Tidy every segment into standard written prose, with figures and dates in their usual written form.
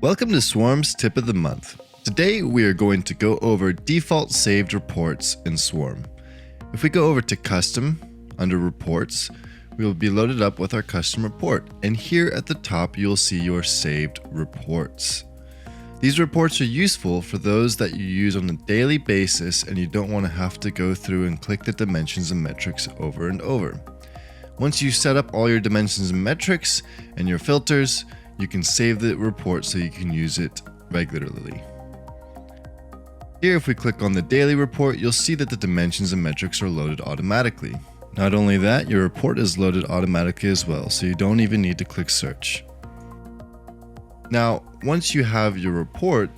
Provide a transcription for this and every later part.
Welcome to Swaarm's Tip of the Month. Today we are going to go over default saved reports in Swaarm. If we go over to Custom, under Reports, we will be loaded up with our custom report, and here at the top you will see your saved reports. These reports are useful for those that you use on a daily basis and you don't want to have to go through and click the dimensions and metrics over and over. Once you set up all your dimensions and metrics and your filters, you can save the report so you can use it regularly. Here, if we click on the daily report, you'll see that the dimensions and metrics are loaded automatically. Not only that, your report is loaded automatically as well, so you don't even need to click search. Now, once you have your report,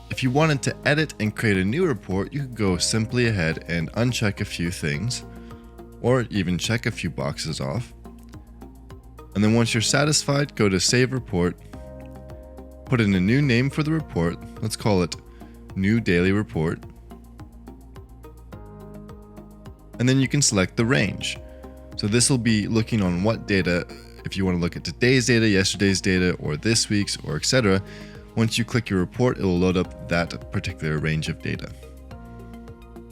if you wanted to edit and create a new report, you could go simply ahead and uncheck a few things, or even check a few boxes off. And then once you're satisfied, go to Save Report, put in a new name for the report, let's call it New Daily Report, and then you can select the range. So this will be looking on what data, if you want to look at today's data, yesterday's data, or this week's, or etc. Once you click your report, it will load up that particular range of data.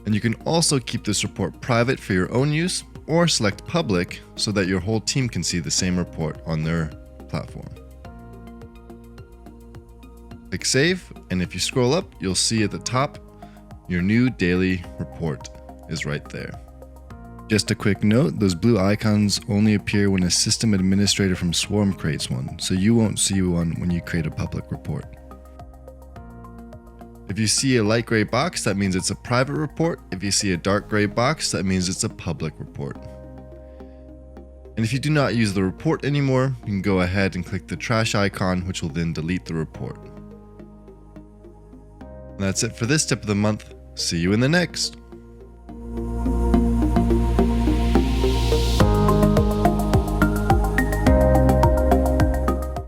And you can also keep this report private for your own use, or select public so that your whole team can see the same report on their platform. Click Save, and if you scroll up, you'll see at the top, your new daily report is right there. Just a quick note, those blue icons only appear when a system administrator from Swaarm creates one, so you won't see one when you create a public report. If you see a light gray box, that means it's a private report. If you see a dark gray box, that means it's a public report. And if you do not use the report anymore, you can go ahead and click the trash icon, which will then delete the report. And that's it for this tip of the month. See you in the next.